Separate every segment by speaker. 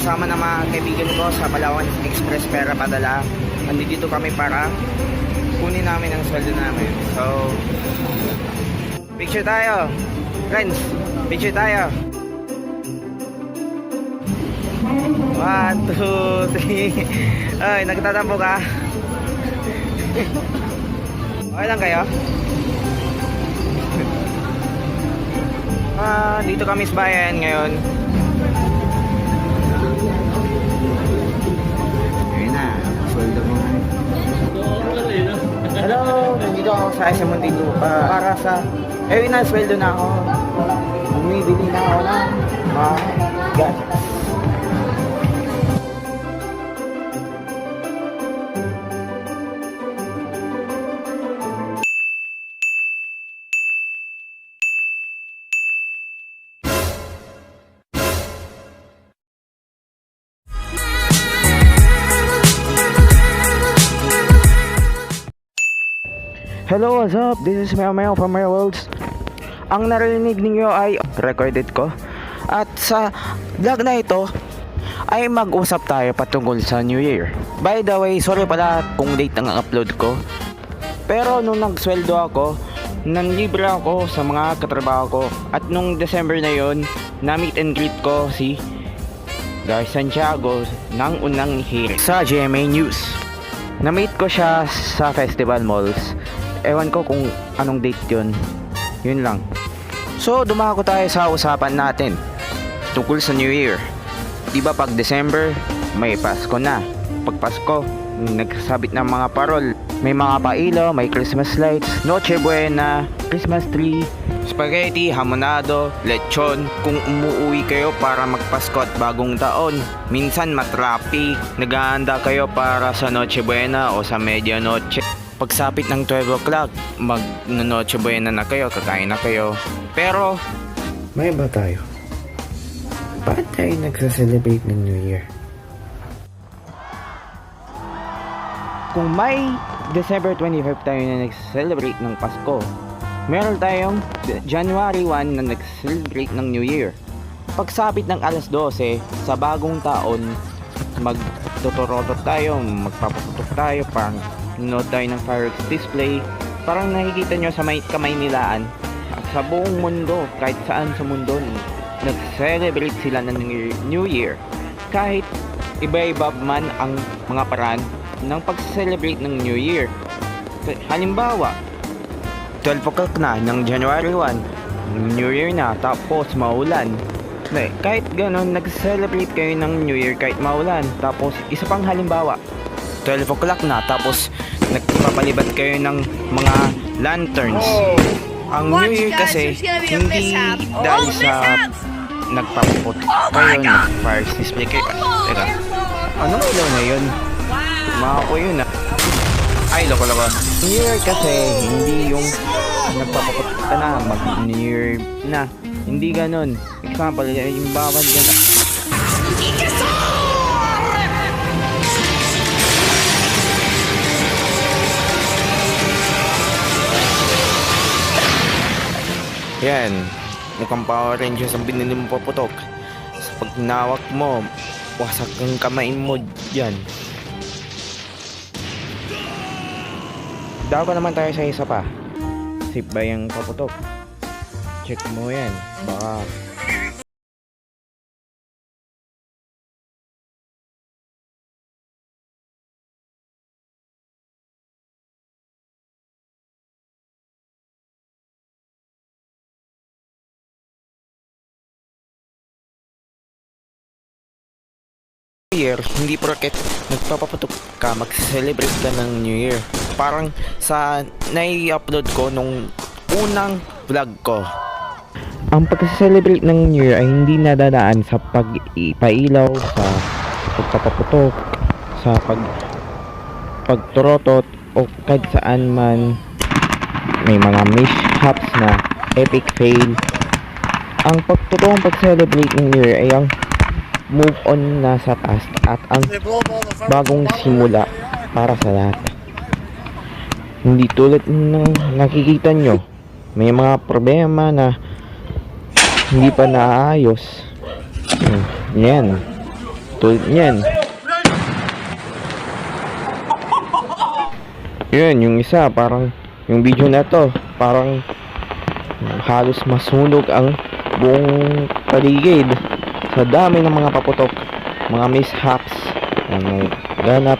Speaker 1: Kasama ng mga kaibigan ko sa Palawan Express Pera Padala. Andito kami para kunin namin ang sweldo namin. So, picture tayo. Friends, picture tayo. 1, 2, 3. Ay, nagtatampo ka? Okay lang kayo? Dito kami sa bayan ngayon. Ayun na, sweldo mo. Hello, nandito ako sa SM Montego para sa... Ayun na, sweldo na ako. Bumibili na ako ng mga gadgets. Hello, what's up? This is Meo from Meo Worlds. Ang narinig ninyo ay recorded ko. At sa vlog na ito ay mag-usap tayo patungkol sa New Year. By the way, sorry pala kung late ang upload ko. Pero nung nagsweldo ako, nanlibre ako sa mga katrabaho ko. At nung December na yon, na-meet and greet ko si Gar Santiago ng unang hearing sa GMA News. Na-meet ko siya sa Festival Malls. Ewan ko kung anong date yun. Yun lang. So, dumako tayo sa usapan natin tungkol sa New Year. Diba pag December, may Pasko na. Pag Pasko, nagsasabit ng mga parol. May mga pailaw, may Christmas lights, Noche Buena, Christmas tree, spaghetti, hamonado, lechon. Kung umuwi kayo para magpasko at bagong taon, minsan matrapi. Naghahanda kayo para sa Noche Buena o sa Medianoche. Pagsapit ng 12 o'clock, mag-Noche Buena na kayo, kakain na kayo. Pero, may iba tayo. Bakit tayo nagsa-celebrate ng New Year? Kung may December 25 tayo na nag-celebrate ng Pasko, meron tayong January 1 na nag-celebrate ng New Year. Pagsapit ng alas 12 sa bagong taon, magtutorotot tayo, magpapaputok tayo, parang nanood tayo ng fireworks display. Parang nakikita nyo sa Kamaynilaan at sa buong mundo, kahit saan sa mundo, nag-celebrate sila ng New Year. Kahit iba-iba man ang mga paraan ng pag-celebrate ng New Year. Halimbawa, 12 o'clock na ng January 1, New Year na, tapos maulan. Kahit ganon, nag-celebrate kayo ng New Year kahit maulan. Tapos, isa pang halimbawa, 12 o'clock na, tapos nagpapalibad kayo ng mga lanterns. Ang New Year kasi, hindi dahil sa nagpapaputok kayo, nag-fire display kayo. Teka, anong ilaw na yun? Mga ko yun ah. Ay, loko. New Year kasi, hindi yung nagpapaputok ka na, mag-New Year na. Hindi ganon. Example, yung bawal yan. Yan, mukhang Power Rangers ang binili mo paputok. Sa pag hinawak mo, wasak ang kamay mo dyan. Daw ka naman tayo sa isa pa. Safe ba yung paputok? Check mo yan. Baka Year, hindi porket nagpapaputok ka, mag-celebrate ka ng New Year. Parang sa nai-upload ko nung unang vlog ko. Ang pag-celebrate ng New Year ay hindi nadadaan sa pag-ipailaw, sa pagpapaputok, sa pagturotot o kahit saan man may mga mishaps na epic fail. Ang totoong pag-celebrate ng New Year ay ang move on na sa past at ang bagong simula para sa lahat. Hindi tulad ng nakikita nyo, may mga problema na hindi pa naayos. Yan. Tulad niyan. Yun, yung isa, parang, yung video na to, parang halos masunog ang buong paligid sa dami ng mga paputok, mga mishaps ang ganap.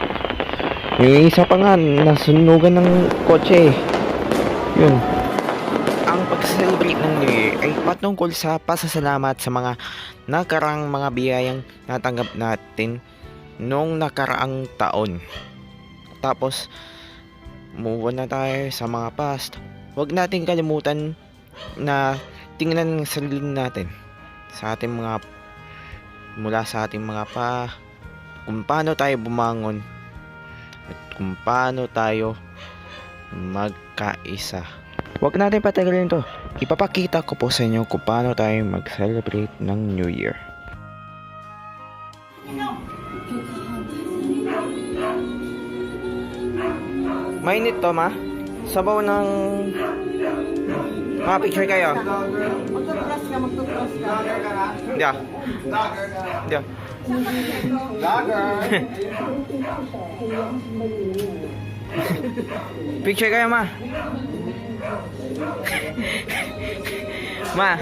Speaker 1: Yung isa pa nga, nasunugan ng kotse. Yun. Ang pag-celebrate ng New Year ay patungkol sa pasasalamat sa mga nakarang mga biyayang natanggap natin noong nakaraang taon. Tapos, move on na tayo sa mga past. Huwag natin kalimutan na tingnan ang sarili natin sa ating mga mula sa ating mga kung paano tayo bumangon at kung paano tayo magkaisa. Huwag natin patagalin to. Ipapakita ko po sa inyo kung paano tayo mag-celebrate ng New Year. Mainit to, ma? Sabaw ng... Mga picture kayo.
Speaker 2: Magtutras ka.
Speaker 1: Hindi ah. Hindi ah. Picture kayo, ma. Ma.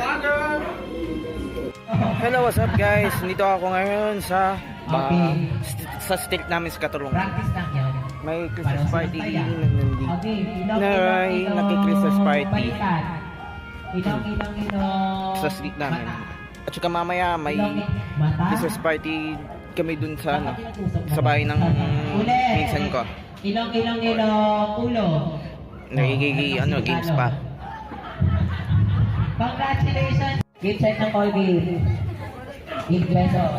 Speaker 1: Hello, what's up guys? Nandito ako ngayon sa street namin sa Katulong. May Christmas party naki-Christmas party sa street namin. At saka mamaya may Christmas party kami dun sa sa bahay ng minsan ko.
Speaker 3: Ilong, ulo.
Speaker 1: Games pa.
Speaker 3: Congratulations! Gift set ng Colgate. 8 pesos.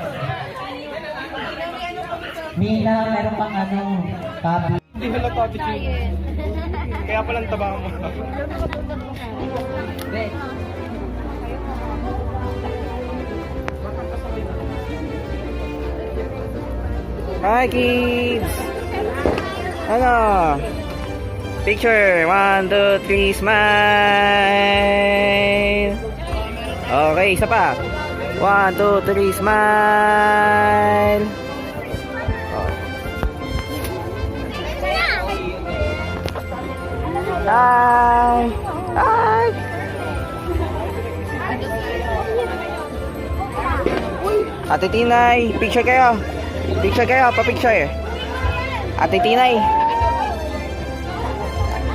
Speaker 3: Mina, meron pang copy.
Speaker 1: Hindi halata picture. Kaya palang taba mo. Hi kids! Ano? Picture! 1, 2, 3, smile! Okay, isa pa. 1, 2, 3, smile! Hi! Hi! Ate Tinay, picture kayo. Picture kayo, pa-picture. Ate Tinay.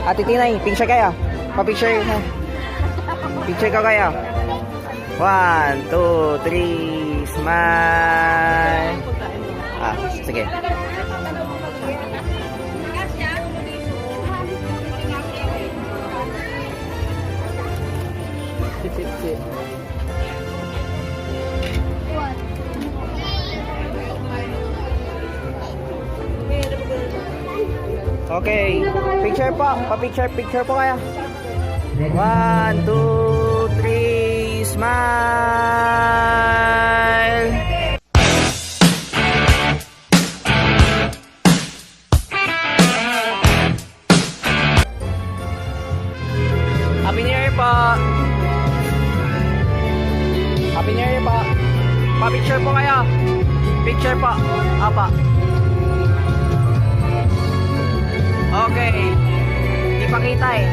Speaker 1: Ate Tinay, picture kayo. Pa-picture. Picture ka kayo. 1, 2, 3, smile. Sige. Okay, picture po. Pa-picture po kayo. 1, 2, 3, smile. Happy New Year po. Happy New Year po. Pa-picture po kayo. Picture po. Apa. Okay. Ipakita eh.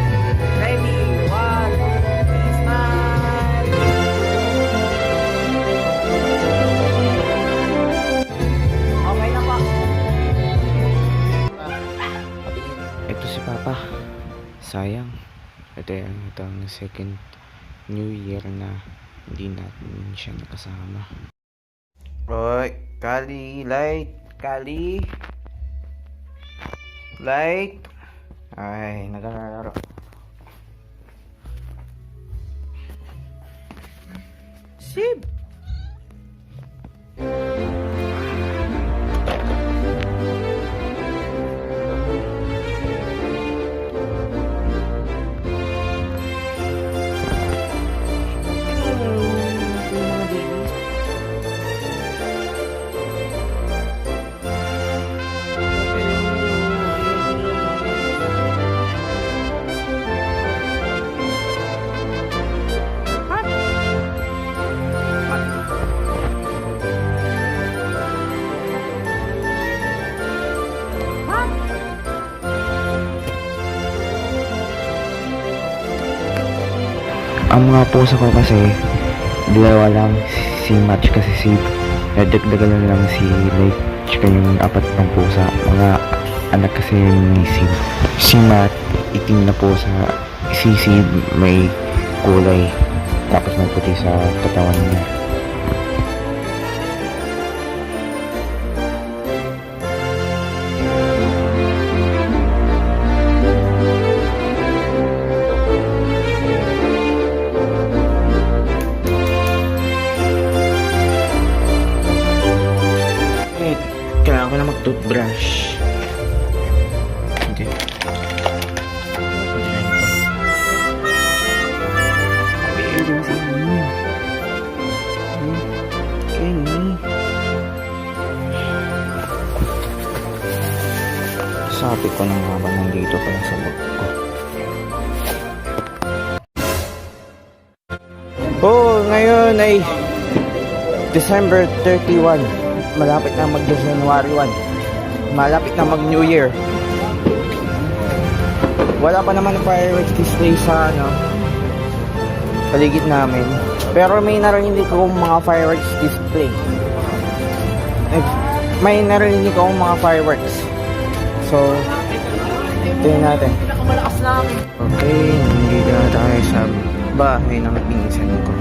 Speaker 1: Ready. 1, 2, 3, smile. Okay na pa. Ito si Papa. Sayang. Ito ang second New Year na hindi natin siya nakasama. Roy, Kali, light. Kali. Light. Ay, naglalaro. Sib. Ang mga pusa ko kasi, dalawa lang, si Match kasi si, nadagdagan na lang si Lake, tsaka yung apat ng pusa, mga anak kasi ni Sid. Si Matt, itim na pusa, si Sid may kulay, tapos may puti sa katawan niya. Wait, kailangan ko na mag-toothbrush. Okay. Sabi ko na nga ba nandito pa sa bag ko. Ngayon ay December 31. Malapit na mag-January 1. Malapit na mag-New Year. Wala pa naman fireworks display sa paligid namin. Pero may narinig akong mga fireworks display. May narinig akong mga fireworks. So, tingnan natin.
Speaker 2: Pinakamalakas namin.
Speaker 1: Okay, nandito na tayo sa bahay ng pinsan ko.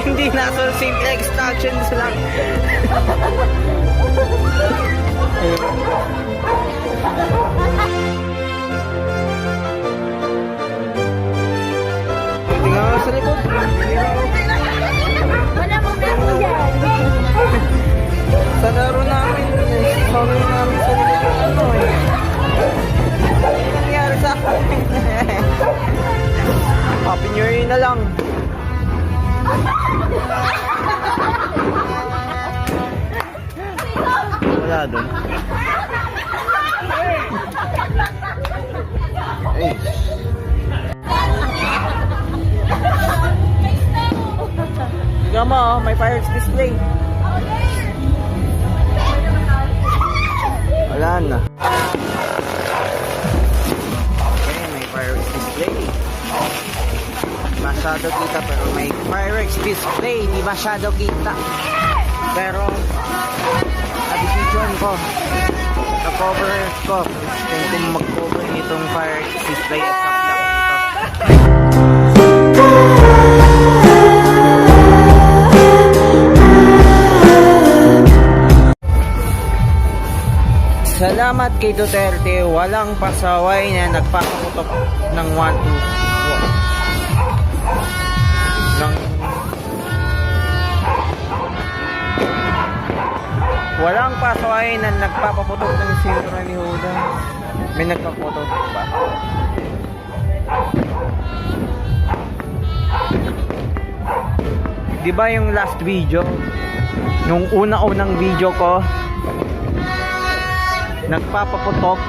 Speaker 1: Hindi na so simple extractions lang. Tingnan mo sa likod.
Speaker 2: Wala mo pero yan.
Speaker 1: Sa laro namin, sabi namin sa likod. Ano nangyari sa akin? Happy New Year na lang. Wala doon. Ay. Tignan mo, may fireworks display. Wala na. Okay, may fireworks display. Masyado kita pero may fireworks display, di masyado kita. Pero na-decision ko, na-cover ko kung mag-cover itong fireworks display at sa vlog nito. Salamat kay Duterte, walang pasaway na nagpapakutok ng 1, 2, walang pasaway na nagpapaputok ng sinura ni Huda. May nagpaputok ba? Di ba yung last video? Nung una-unang video ko, nagpapaputok.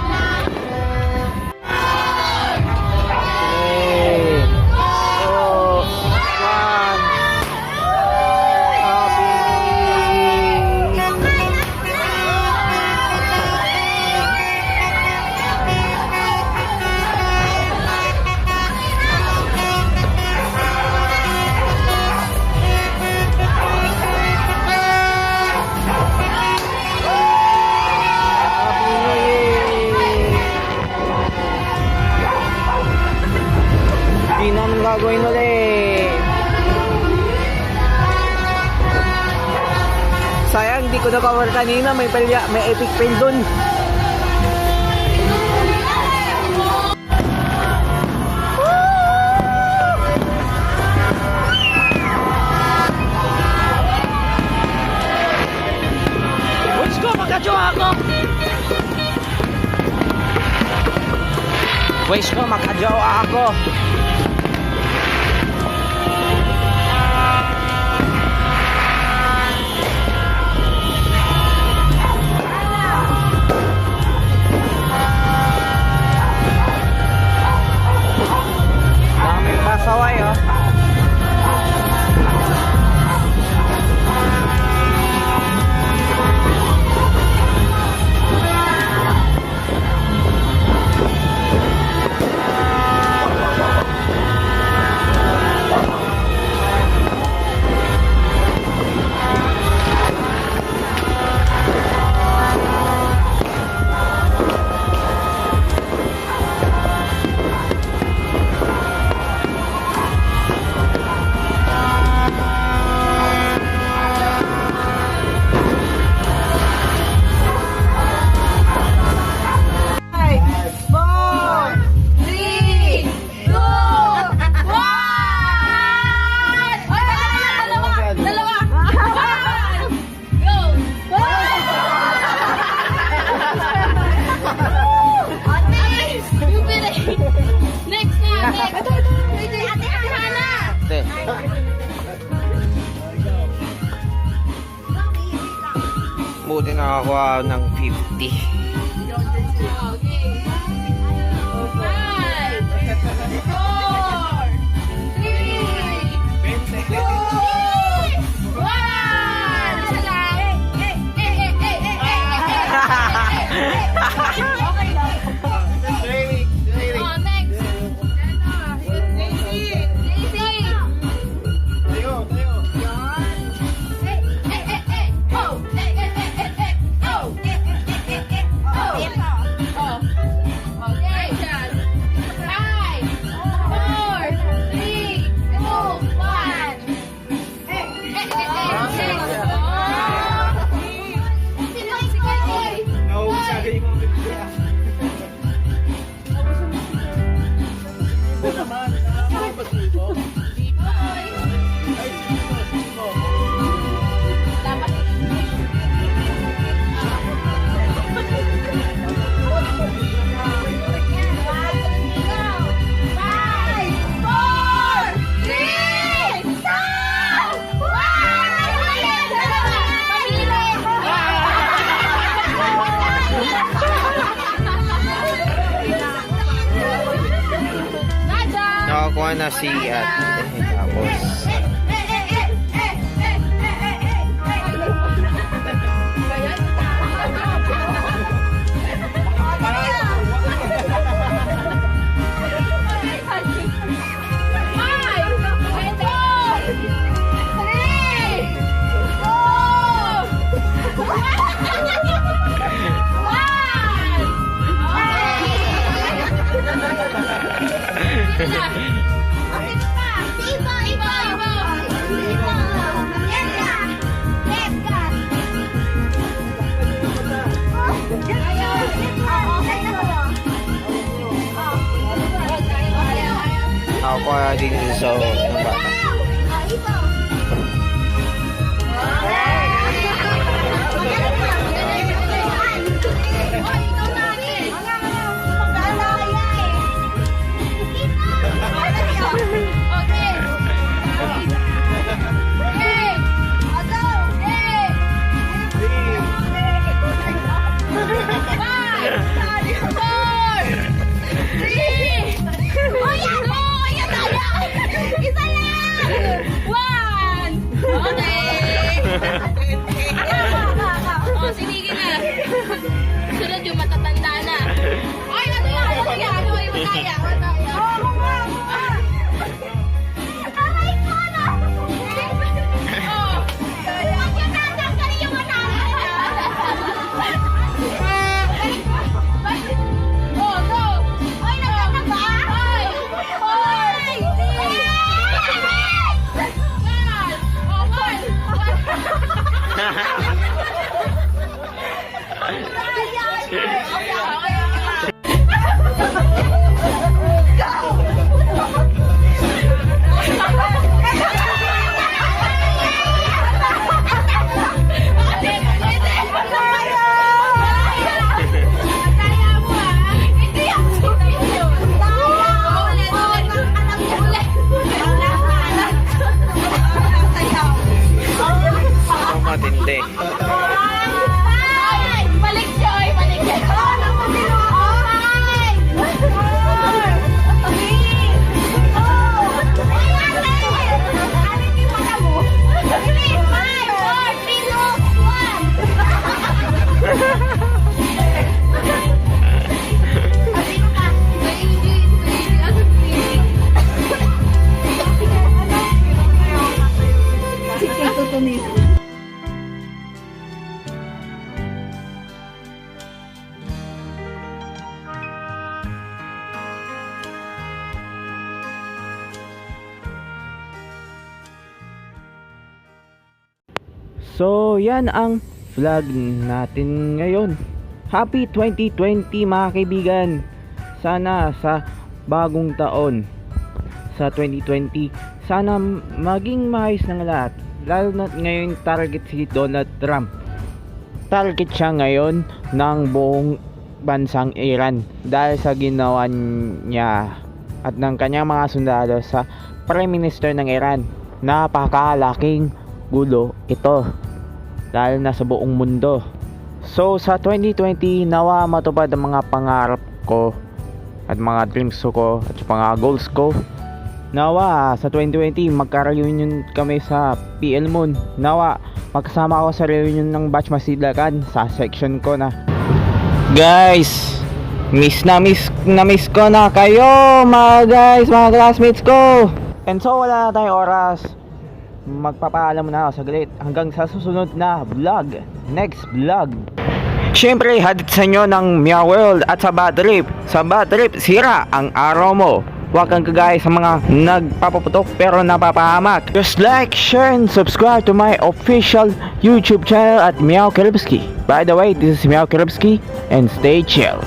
Speaker 1: Gagawin ulit. Sayang di ko na-cover kanina, may epic fail dun. Wish ko makajowa ako. Daming pasaway oh. Ate. Buti nakakuha ng 50. Nakakuha na si ate. Tapos nakakuha din sa ng bata.
Speaker 2: Isa lang!
Speaker 1: Hindi.
Speaker 2: Balik Joy! Balik Joy!
Speaker 1: So, yan ang vlog natin ngayon. Happy 2020 mga kaibigan. Sana sa bagong taon, sa 2020, sana maging maayos ng lahat. Lalo na ngayon target si Donald Trump. Target siya ngayon ng buong bansang Iran dahil sa ginawa niya at ng kanyang mga sundalo sa Prime Minister ng Iran. Napakalaking gulo ito dahil na sa buong mundo. So sa 2020 nawa matupad ang mga pangarap ko at mga dreams ko at mga goals ko. Nawa sa 2020 magka-reunion kami sa PL Moon. Nawa magkasama ako sa reunion ng Batch Masilakan sa section ko na. Guys, miss ko na kayo mga guys, mga classmates ko. And so wala na tayong oras. Magpapaalam na ako saglit hanggang sa susunod na vlog. Next vlog. Siyempre, hadit sa inyo ng Meow World at sa Bad Trip. Sa Bad Trip, sira ang araw mo. Huwag kang kagaya sa mga nagpapaputok pero napapahamak. Just like, share, and subscribe to my official YouTube channel at Meow Kiribski. By the way, this is Meow Kiribski and stay chill.